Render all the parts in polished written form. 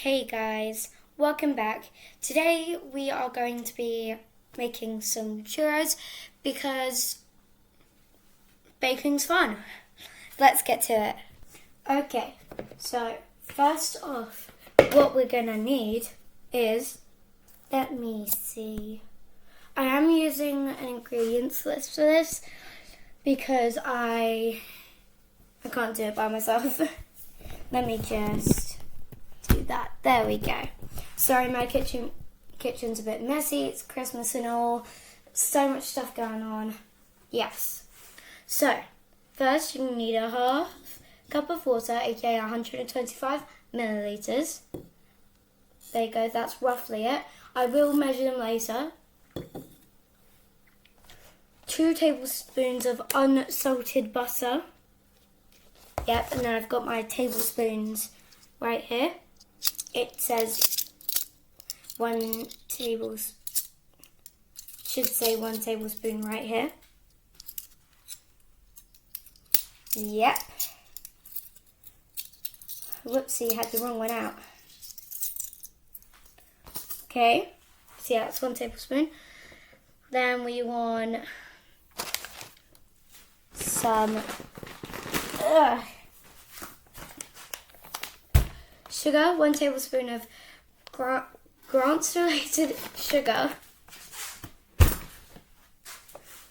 Hey guys, welcome back. Today we are going to be making some churros because baking's fun. Let's get to it. Okay, so first off, what we're gonna need is, let me see. I am using an ingredients list for this because I can't do it by myself. Let me just do that. There we go. Sorry, my kitchen's a bit messy. It's Christmas and all. So much stuff going on. Yes. So, first you need a half cup of water, aka 125 milliliters. There you go, that's roughly it. I will measure them later. 2 tablespoons of unsalted butter. Yep, and then I've got my tablespoons right here. It says 1 tablespoon, should say 1 tablespoon right here. Yep. Whoopsie, had the wrong one out. Okay, so yeah, that's 1 tablespoon. Then we want some sugar, 1 tablespoon of grants-related sugar,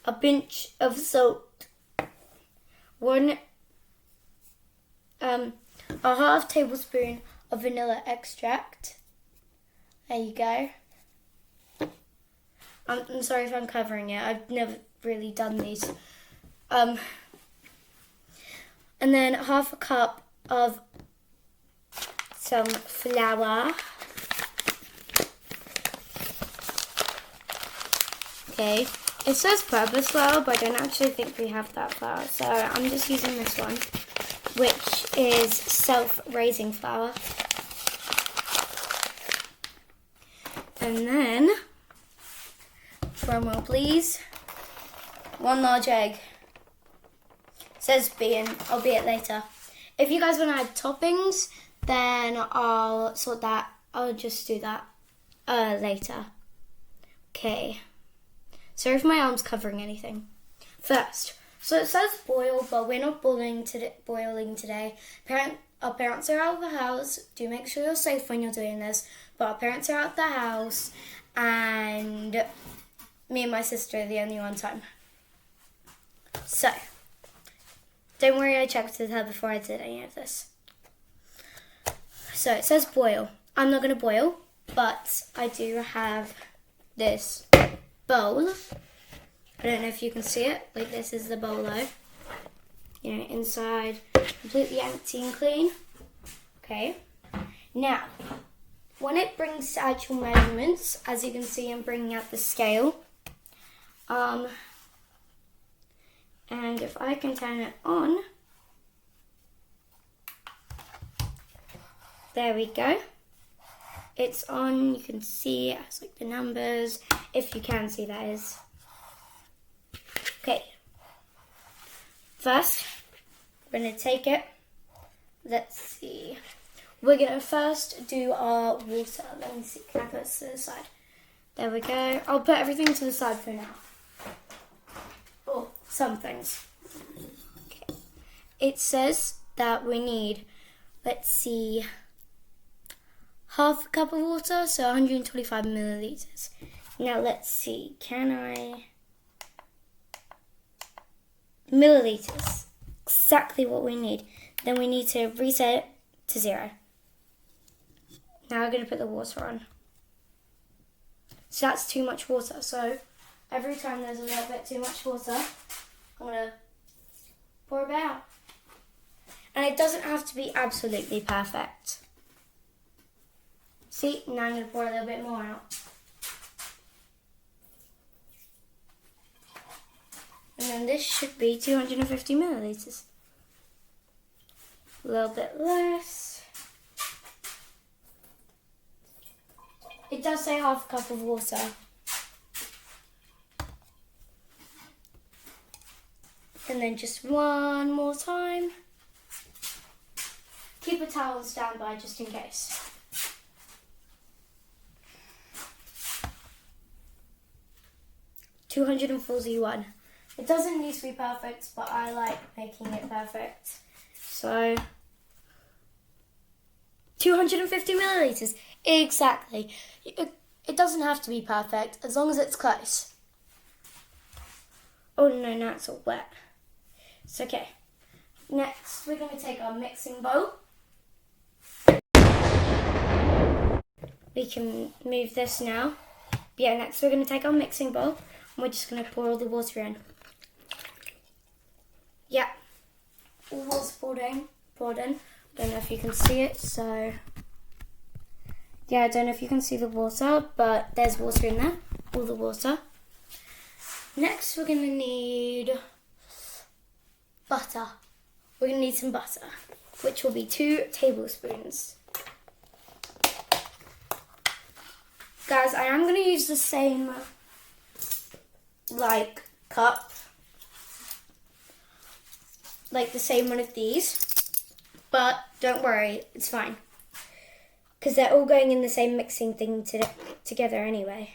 a pinch of salt, a half tablespoon of vanilla extract. There you go. I'm sorry if I'm covering it. I've never really done these. And then half a cup of some flour. Okay, it says purpose flour, but I don't actually think we have that flour, so I'm just using this one, which is self-raising flour. And then, drum roll please, 1 large egg. It says beaten, I'll beat it later. If you guys want to add toppings, then I'll sort that. I'll just do that later. Okay. Sorry if my arm's covering anything. First, so it says boil, but we're not boiling today. Our parents are out of the house. Do make sure you're safe when you're doing this. But our parents are out of the house, and me and my sister are the only one time. So, don't worry, I checked with her before I did any of this. So it says boil. I'm not going to boil, but I do have this bowl. I don't know if you can see it. Like, this is the bowl though. You know, inside, completely empty and clean. Okay. Now, when it brings to actual measurements, as you can see, I'm bringing out the scale. And if I can turn it on, there we go. It's on, you can see it has like the numbers, if you can see that is. Okay. First, we're going to take it. Let's see. We're going to first do our water. Let me see, can I put it to the side? There we go. I'll put everything to the side for now. Oh, some things. Okay. It says that we need, let's see, half a cup of water, so 125 milliliters. Now let's see, milliliters, exactly what we need. Then we need to reset it to 0. Now we're going to put the water on. So that's too much water, so every time there's a little bit too much water, I'm going to pour it out. And it doesn't have to be absolutely perfect. See, now I'm going to pour a little bit more out. And then this should be 250 milliliters. A little bit less. It does say half a cup of water. And then just one more time. Keep a towel on standby just in case. 241. It doesn't need to be perfect, but I like making it perfect. So 250 milliliters. Exactly. It doesn't have to be perfect as long as it's close. Oh no, now it's all wet. It's okay. Next, we're going to take our mixing bowl. We can move this now. Yeah, next we're going to take our mixing bowl and we're just going to pour all the water in. Yeah, all water's poured in. Don't know if you can see it, so yeah, I don't know if you can see the water, but there's water in there, all the water. Next, we're going to need butter. We're going to need some butter, which will be 2 tablespoons. Guys, I am going to use the same, cup, the same one of these, but don't worry, it's fine, because they're all going in the same mixing thing together anyway.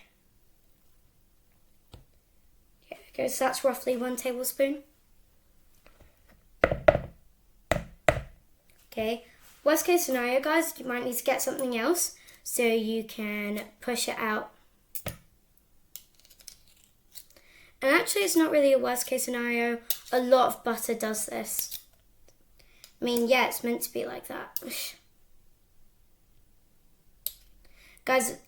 Okay, so that's roughly 1 tablespoon. Okay, worst case scenario, guys, you might need to get something else so you can push it out. And actually, it's not really a worst case scenario. A lot of butter does this. I mean, yeah, it's meant to be like that. Guys,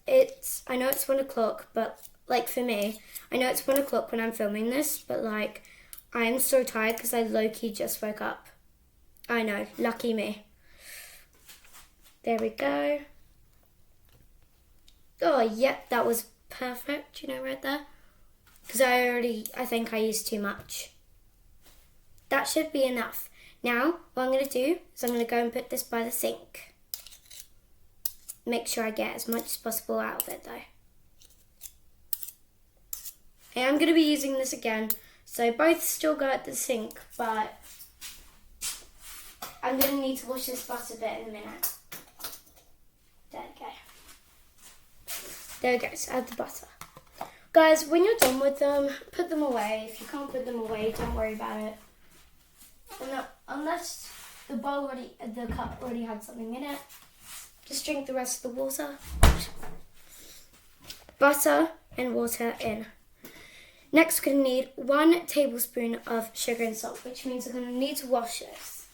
I know it's 1 o'clock, but for me, I know it's 1 o'clock when I'm filming this, but I'm so tired because I low-key just woke up. I know, lucky me. There we go. Oh, yep, that was perfect, right there. Because I think I used too much. That should be enough. Now, what I'm going to do is I'm going to go and put this by the sink. Make sure I get as much as possible out of it, though. I am going to be using this again, so both still go at the sink, but I'm going to need to wash this butter bit in a minute. There we go. There we go, so add the butter. Guys, when you're done with them, put them away. If you can't put them away, don't worry about it. Unless the cup already had something in it, just drink the rest of the water. Butter and water in. Next, we're going to need 1 tablespoon of sugar and salt, which means we're going to need to wash this.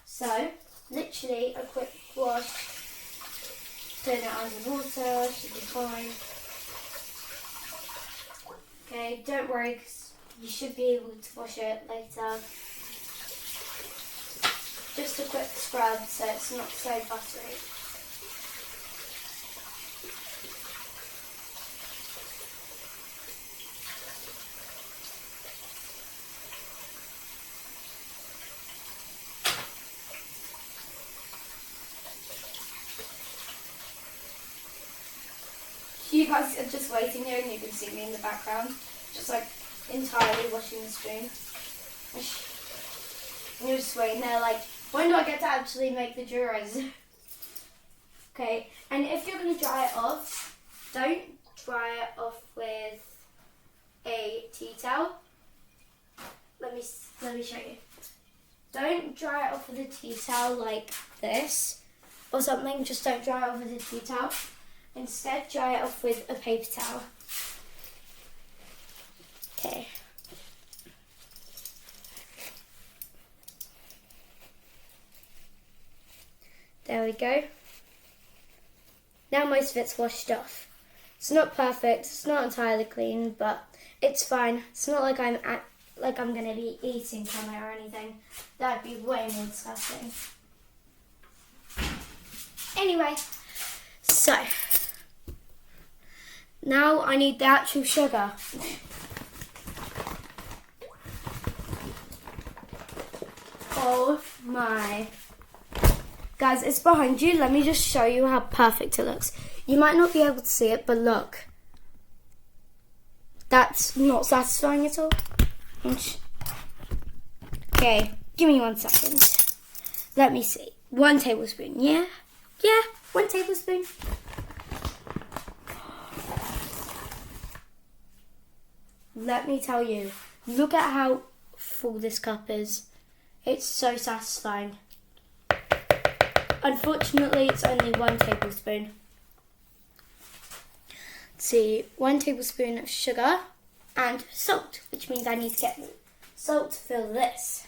So, literally a quick wash. Turn it under water, should be fine. Okay, don't worry, because you should be able to wash it later. Just a quick scrub so it's not so buttery. You guys are just waiting here and you can see me in the background, just entirely washing the spoon. And you're just waiting there when do I get to actually make the churros? Okay, and if you're going to dry it off, don't dry it off with a tea towel. Let me show you. Don't dry it off with a tea towel like this or something. Just don't dry it off with a tea towel. Instead, dry it off with a paper towel. Okay. There we go. Now most of it's washed off. It's not perfect, it's not entirely clean, but it's fine. It's not like I'm going to be eating from it or anything. That'd be way more disgusting. Anyway, so now I need the actual sugar. Oh my. Guys, it's behind you. Let me just show you how perfect it looks. You might not be able to see it, but look. That's not satisfying at all. Okay, give me 1 second. Let me see. 1 tablespoon, yeah? Yeah, 1 tablespoon. let me tell you, look at how full this cup is. It's so satisfying. Unfortunately, it's only 1 tablespoon. Let's see, 1 tablespoon of sugar and salt, which means I need to get salt to fill this.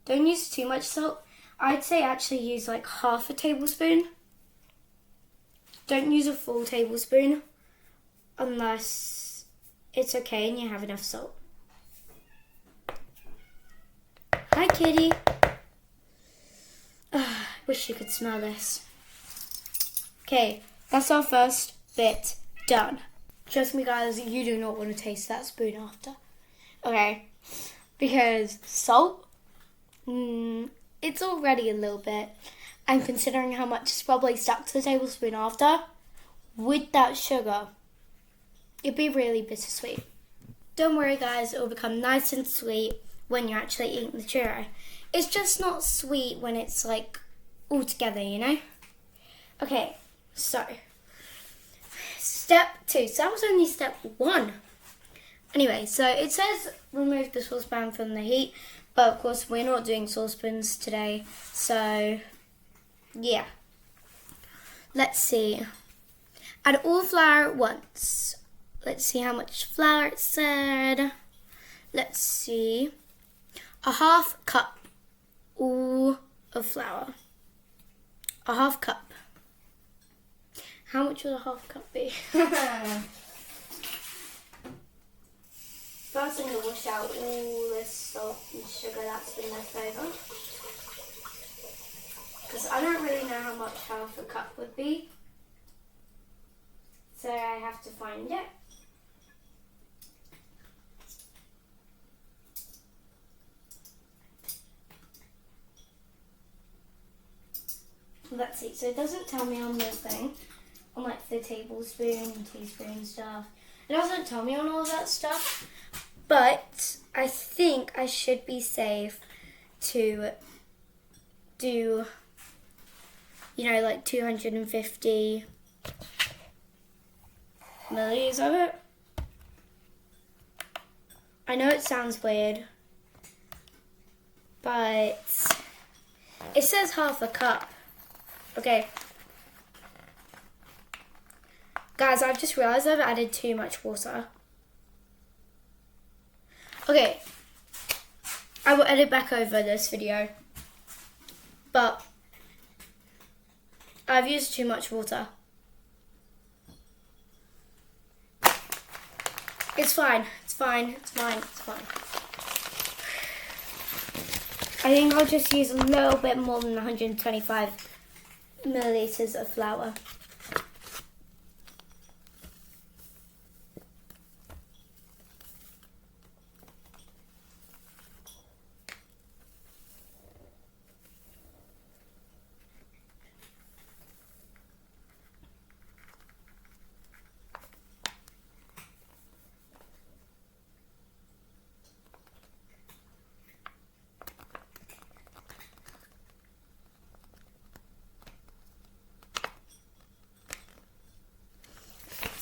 Don't use too much salt. I'd say actually use like half a tablespoon. Don't use a full tablespoon unless it's okay and you have enough salt. Hi, kitty. Wish you could smell this. Okay, that's our first bit done. Trust me, guys, you do not want to taste that spoon after. Okay, because salt, it's already a little bit. And considering how much is probably stuck to the tablespoon after, with that sugar, it'd be really bittersweet. Don't worry, guys, it will become nice and sweet when you're actually eating the churro. It's just not sweet when it's like all together, you know? Okay, so step 2. So that was only step 1. Anyway, so it says remove the saucepan from the heat, but of course we're not doing saucepans today, so yeah. Let's see. Add all flour at once. Let's see how much flour it said. Let's see. A half cup all of flour. A half cup. How much would a half cup be? First I'm going to wash out all this salt and sugar that's been left over. Because I don't really know how much half a cup would be. So I have to find it. Let's see, so it doesn't tell me on this thing, on like the tablespoon and teaspoon stuff. It doesn't tell me on all that stuff, but I think I should be safe to do, you know, like 250 milliliters of it. I know it sounds weird, but it says half a cup. Okay. Guys, I've just realised I've added too much water. Okay. I will edit back over this video. But I've used too much water. It's fine. It's fine. It's fine. It's fine. I think I'll just use a little bit more than 125 milliliters of flour.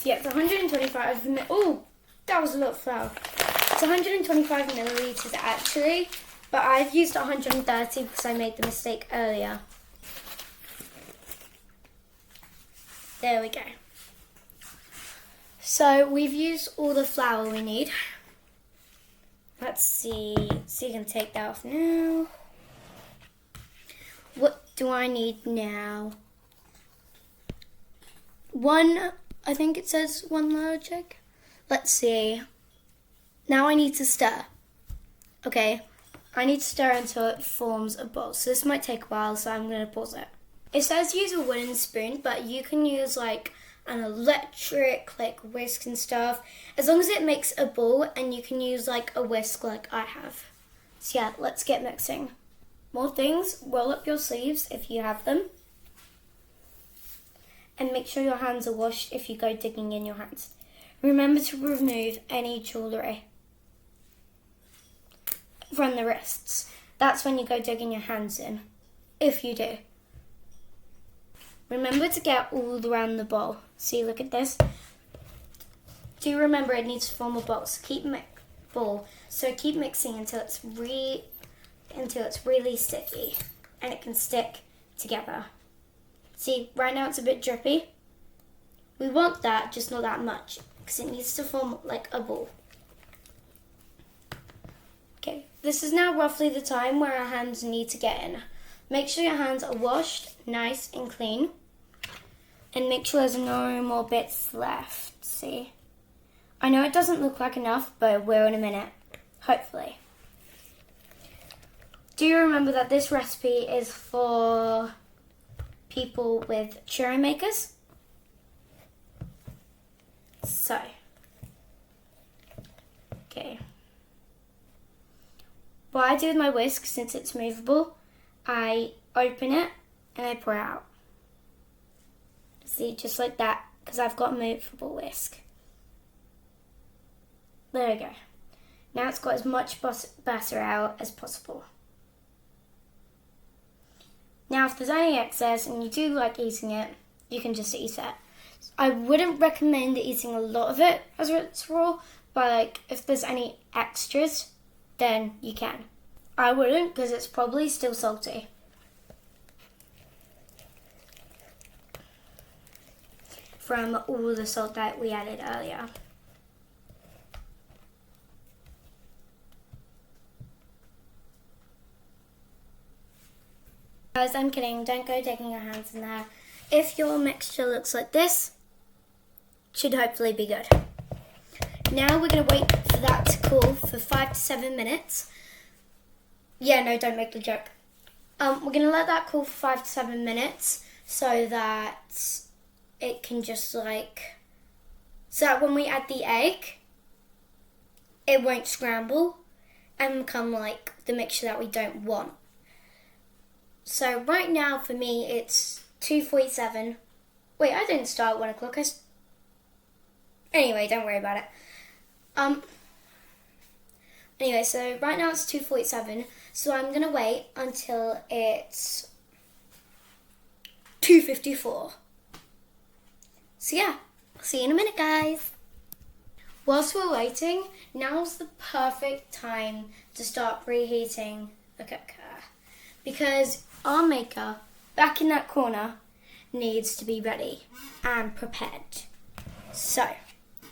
Yeah, it's 125 oh, that was a lot of flour. It's 125 milliliters actually, but I've used 130 because I made the mistake earlier. There we go. So we've used all the flour we need. Let's see. So you can take that off now. What do I need now? I think it says 1 large egg. Let's see. Now I need to stir. Okay, I need to stir until it forms a ball. So this might take a while, so I'm going to pause it. It says use a wooden spoon, but you can use like an electric, like whisk and stuff. As long as it makes a ball, and you can use like a whisk like I have. So yeah, let's get mixing. More things, roll up your sleeves if you have them. And make sure your hands are washed if you go digging in your hands. Remember to remove any jewellery from the wrists. That's when you go digging your hands in, if you do. remember to get all around the bowl. See, look at this. Do remember it needs to form a ball. So keep mixing until it's really sticky and it can stick together. See, right now it's a bit drippy. We want that, just not that much, because it needs to form like a ball. Okay, this is now roughly the time where our hands need to get in. Make sure your hands are washed, nice and clean. And make sure there's no more bits left, see? I know it doesn't look like enough, but it will in a minute, hopefully. Do you remember that this recipe is for people with churro makers? So, okay. What I do with my whisk, since it's movable, I open it and I pour it out. See, just like that, because I've got a movable whisk. There we go. Now it's got as much batter out as possible. Now if there's any excess and you do like eating it, you can just eat it. I wouldn't recommend eating a lot of it as it's raw, but like if there's any extras, then you can. I wouldn't, because it's probably still salty. From all the salt that we added earlier. Guys, I'm kidding. Don't go digging your hands in there. If your mixture looks like this, should hopefully be good. Now we're going to wait for that to cool for 5 to 7 minutes. Yeah, no, don't make the joke. We're going to let that cool for 5 to 7 minutes so that it can just like, so that when we add the egg, it won't scramble and become like the mixture that we don't want. So right now for me it's 2:47. Wait, I didn't start at 1 o'clock. Anyway, don't worry about it. Anyway, so right now it's 2:47. So I'm gonna wait until it's 2:54. So yeah, I'll see you in a minute, guys. Whilst we're waiting, now's the perfect time to start preheating the cooker, because our maker back in that corner needs to be ready and prepared. So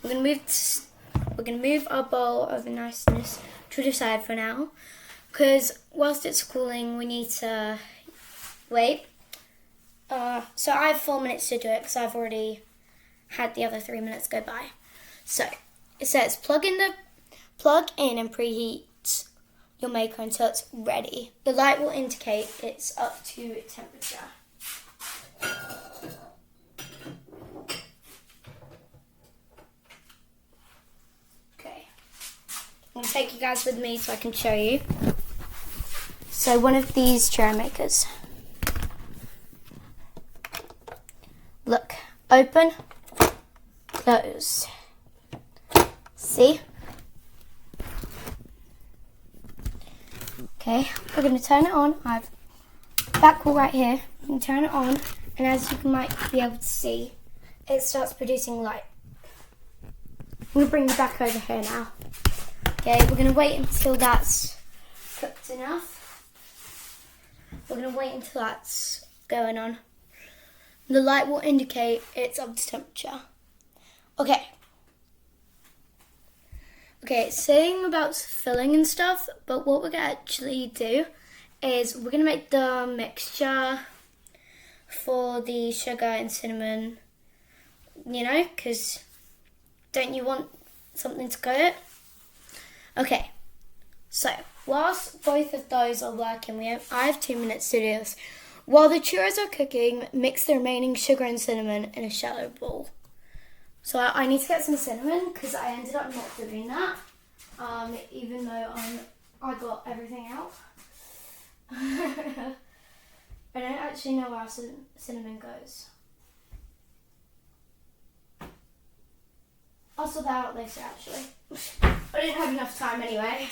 we're gonna move our bowl of niceness to the side for now, because whilst it's cooling, we need to wait. So I have 4 minutes to do it because I've already had the other 3 minutes go by. So it says plug in and preheat your maker until it's ready. The light will indicate it's up to temperature. Okay, I'm going to take you guys with me so I can show you. So one of these churro makers. Look, open, close. See? Okay, we're going to turn it on. I have that wall right here. You can turn it on, and as you might be able to see, it starts producing light. I'm going to bring you back over here now. Okay, we're going to wait until that's cooked enough. We're going to wait until that's going on. The light will indicate it's up to temperature. Okay, it's saying about filling and stuff, but what we're going to actually do is we're going to make the mixture for the sugar and cinnamon, you know, because don't you want something to coat it? Okay, so whilst both of those are working, I have 2 minutes to do this. While the churros are cooking, mix the remaining sugar and cinnamon in a shallow bowl. So I need to get some cinnamon because I ended up not doing that, even though I got everything out. I don't actually know where cinnamon goes. I'll sort that out later, actually. I didn't have enough time anyway.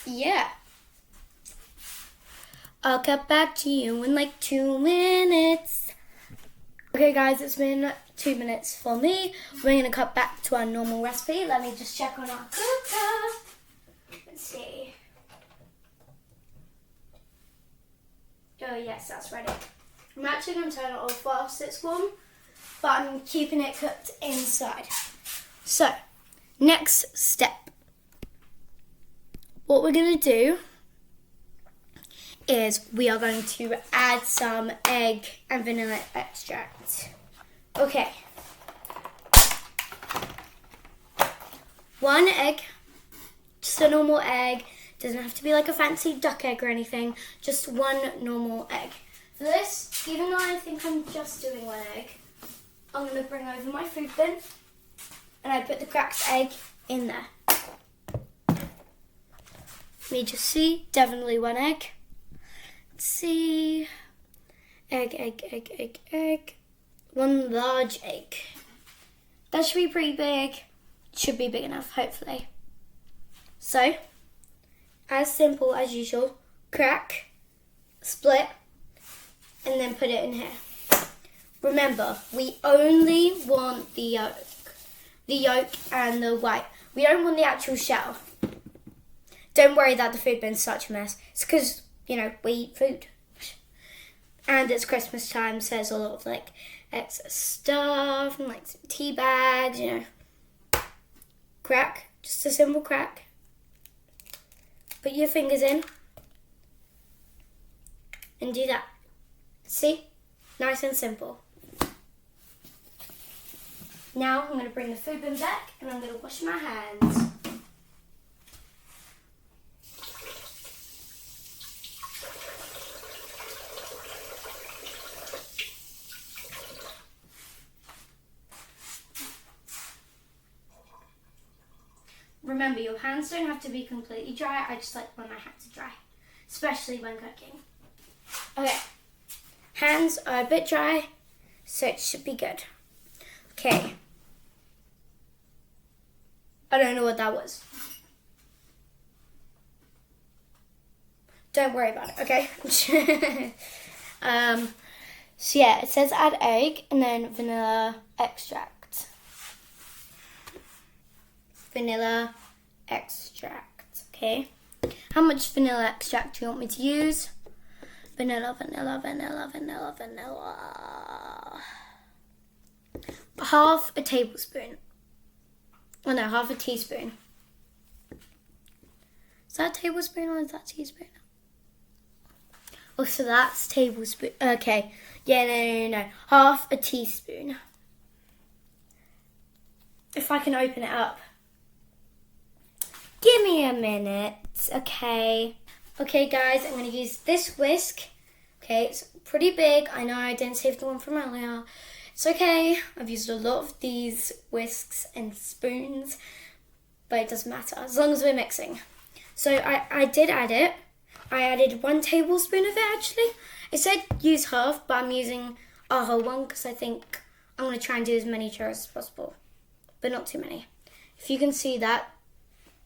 yeah. I'll get back to you in like 2 minutes. Okay guys, it's been 2 minutes for me. We're going to cut back to our normal recipe. Let me just check on our cooker. Let's see. Oh yes, that's ready. I'm actually going to turn it off whilst it's warm, but I'm keeping it cooked inside. So, next step. What we're going to do is we are going to add some egg and vanilla extract. Okay. 1 egg, just a normal egg. Doesn't have to be like a fancy duck egg or anything, just 1 normal egg. For this, even though I think I'm just doing 1 egg, I'm going to bring over my food bin and I put the cracked egg in there. Me just see, definitely 1 egg. Let's see, egg. 1 large egg. That should be pretty big. Should be big enough, hopefully. So, as simple as usual, crack, split, and then put it in here. Remember, we only want the yolk and the white. We don't want the actual shell. Don't worry that the food bin's such a mess. It's because, you know, we eat food. And it's Christmas time, so there's a lot of like extra stuff and like some tea bags, you know. Crack, just a simple crack. Put your fingers in and do that. See? Nice and simple. Now I'm going to bring the food bin back and I'm going to wash my hands. Remember, your hands don't have to be completely dry. I just like when my hands are dry, especially when cooking. Okay, hands are a bit dry, so it should be good. Okay. I don't know what that was. Don't worry about it, okay? So yeah, it says add egg and then vanilla extract. Vanilla extract, okay? How much vanilla extract do you want me to use? Vanilla. Half a tablespoon. Oh no, half a teaspoon. Is that a tablespoon or is that a teaspoon? Oh, so that's tablespoon. Okay. Yeah, no. Half a teaspoon. If I can open it up. Give me a minute, okay? Okay, guys, I'm going to use this whisk. Okay, it's pretty big. I know I didn't save the one from earlier. It's okay. I've used a lot of these whisks and spoons, but it doesn't matter as long as we're mixing. So I did add it. I added 1 tablespoon of it, actually. It said use half, but I'm using a whole one because I think I'm going to try and do as many churros as possible, but not too many. If you can see that,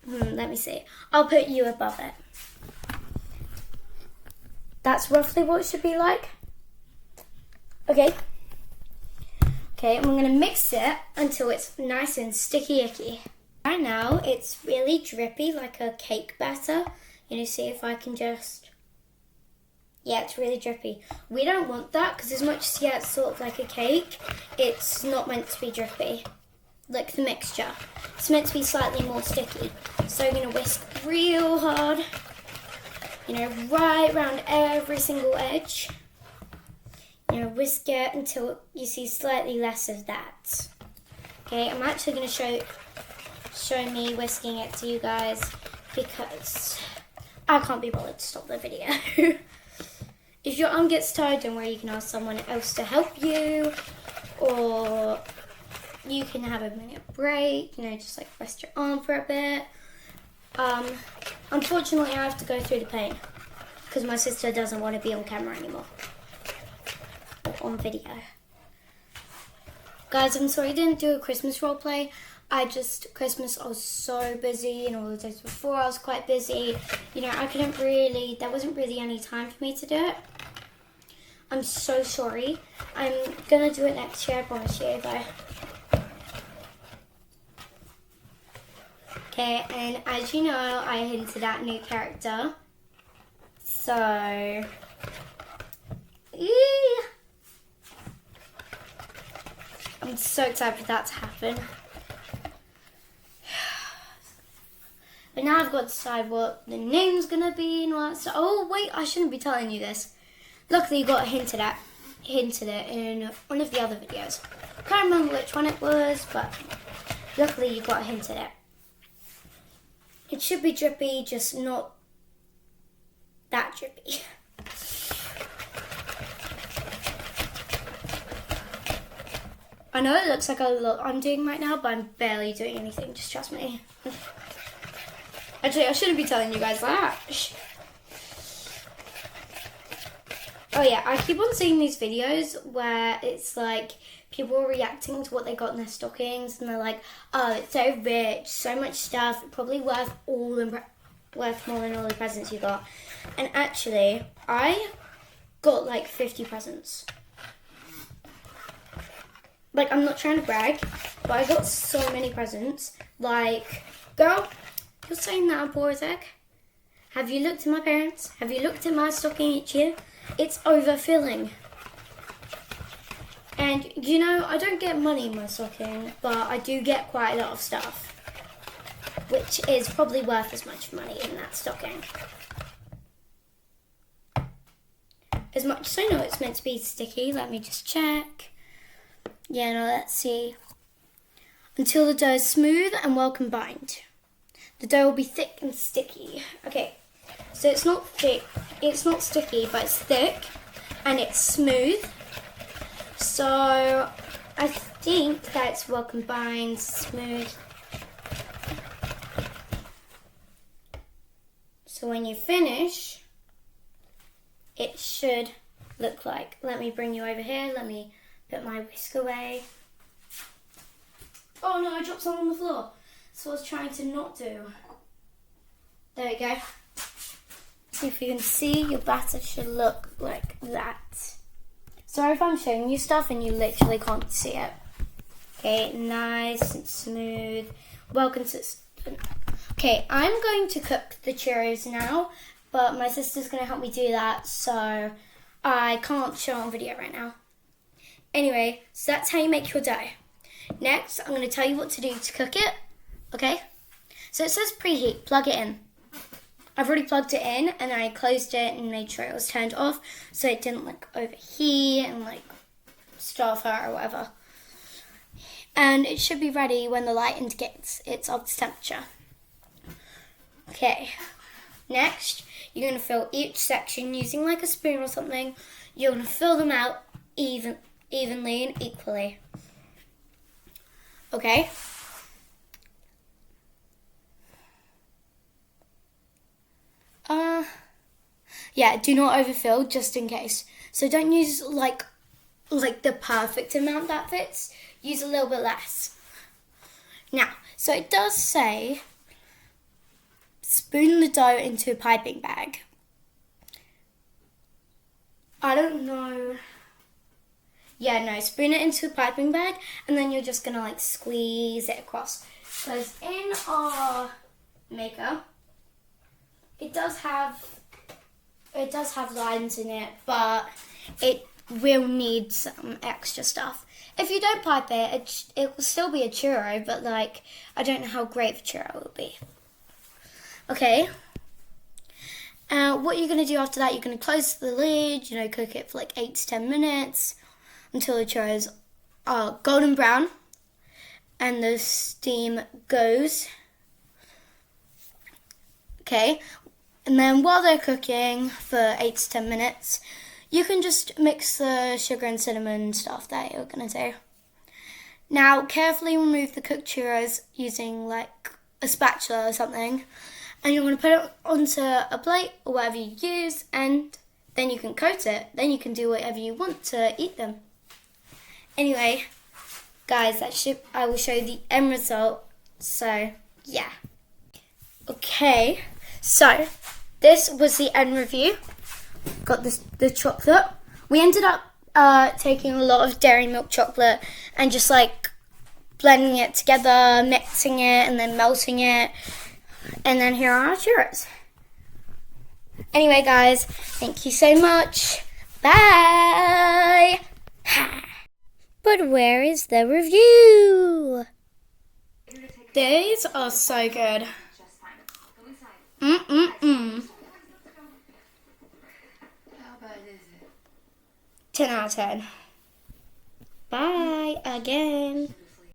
let me see. I'll put you above it. That's roughly what it should be like. Okay. Okay, and we're going to mix it until it's nice and sticky icky. Right now, it's really drippy like a cake batter. You know, see if I can just... Yeah, it's really drippy. We don't want that because as much as, yeah, it's sort of like a cake, it's not meant to be drippy. Like the mixture. It's meant to be slightly more sticky. So I'm going to whisk real hard. You know, right around every single edge. You know, whisk it until you see slightly less of that. Okay, I'm actually going to show me whisking it to you guys because I can't be bothered to stop the video. If your arm gets tired, don't worry, you can ask someone else to help you, or you can have a minute break, you know, just like rest your arm for a bit. Unfortunately, I have to go through the pain because my sister doesn't want to be on camera anymore, or on video. Guys, I'm sorry I didn't do a Christmas roleplay. Christmas I was so busy, and all the days before I was quite busy. You know, there wasn't really any time for me to do it. I'm so sorry. I'm gonna do it next year, I promise you. Bye. Okay, and as you know, I hinted at new character. So, I'm so excited for that to happen. But now I've got to decide what the name's gonna be and all that stuff. Oh wait, I shouldn't be telling you this. Luckily, you got hinted it in one of the other videos. Can't remember which one it was, but luckily you got hinted it. It should be drippy, just not that drippy. I know it looks like a lot I'm doing right now, but I'm barely doing anything, just trust me. Actually, I shouldn't be telling you guys that. Oh yeah, I keep on seeing these videos where it's like people are reacting to what they got in their stockings, and they're like, "Oh, it's so rich, so much stuff, probably worth more than all the presents you got." And actually, I got like 50 presents. Like, I'm not trying to brag, but I got so many presents. Like, girl, you're saying that I'm poor as heck? Have you looked at my parents? Have you looked at my stocking each year? It's overfilling. And, you know, I don't get money in my stocking, but I do get quite a lot of stuff, which is probably worth as much money in that stocking. As much as I know it's meant to be sticky, let me just check. Yeah, no, let's see. Until the dough is smooth and well combined. The dough will be thick and sticky. Okay, so it's not thick, it's not sticky, but it's thick and it's smooth. So I think that it's well combined, smooth. So when you finish, it should look like, let me bring you over here, let me put my whisk away. Oh no, I dropped some on the floor. That's what I was trying to not do. There we go. If you can see, your batter should look like that. Sorry if I'm showing you stuff and you literally can't see it. Okay, nice and smooth, well consistent. Okay, I'm going to cook the churros now, but my sister's going to help me do that, so I can't show on video right now. Anyway, so that's how you make your dough. Next, I'm going to tell you what to do to cook it, okay? So it says preheat, plug it in. I've already plugged it in, and I closed it and made sure it was turned off so it didn't like overheat and like starve her or whatever. And it should be ready when the light indicates it's of this temperature. Okay, next you're going to fill each section using like a spoon or something. You're going to fill them out evenly and equally. Okay? Yeah, do not overfill just in case. So don't use like the perfect amount that fits. Use a little bit less. Now, so it does say spoon the dough into a piping bag. I don't know. Yeah, no, spoon it into a piping bag, and then you're just gonna like squeeze it across. Because in our maker, it does have lines in it, but it will need some extra stuff. If you don't pipe it, it will still be a churro, but like, I don't know how great the churro will be. Okay. What you're going to do after that, you're going to close the lid, you know, cook it for like 8 to 10 minutes until the churros are golden brown and the steam goes. Okay. And then while they're cooking for 8 to 10 minutes, you can just mix the sugar and cinnamon stuff that you're going to do. Now, carefully remove the cooked churros using like a spatula or something. And you're going to put it onto a plate or whatever you use, and then you can coat it. Then you can do whatever you want to eat them. Anyway, guys, I will show you the end result. So yeah. Okay, so this was the end review. Got the chocolate. We ended up taking a lot of dairy milk chocolate and just like blending it together, mixing it, and then melting it. And then here are our churros. Anyway, guys, thank you so much. Bye. But where is the review? These are so good. 10 out of 10. Bye again.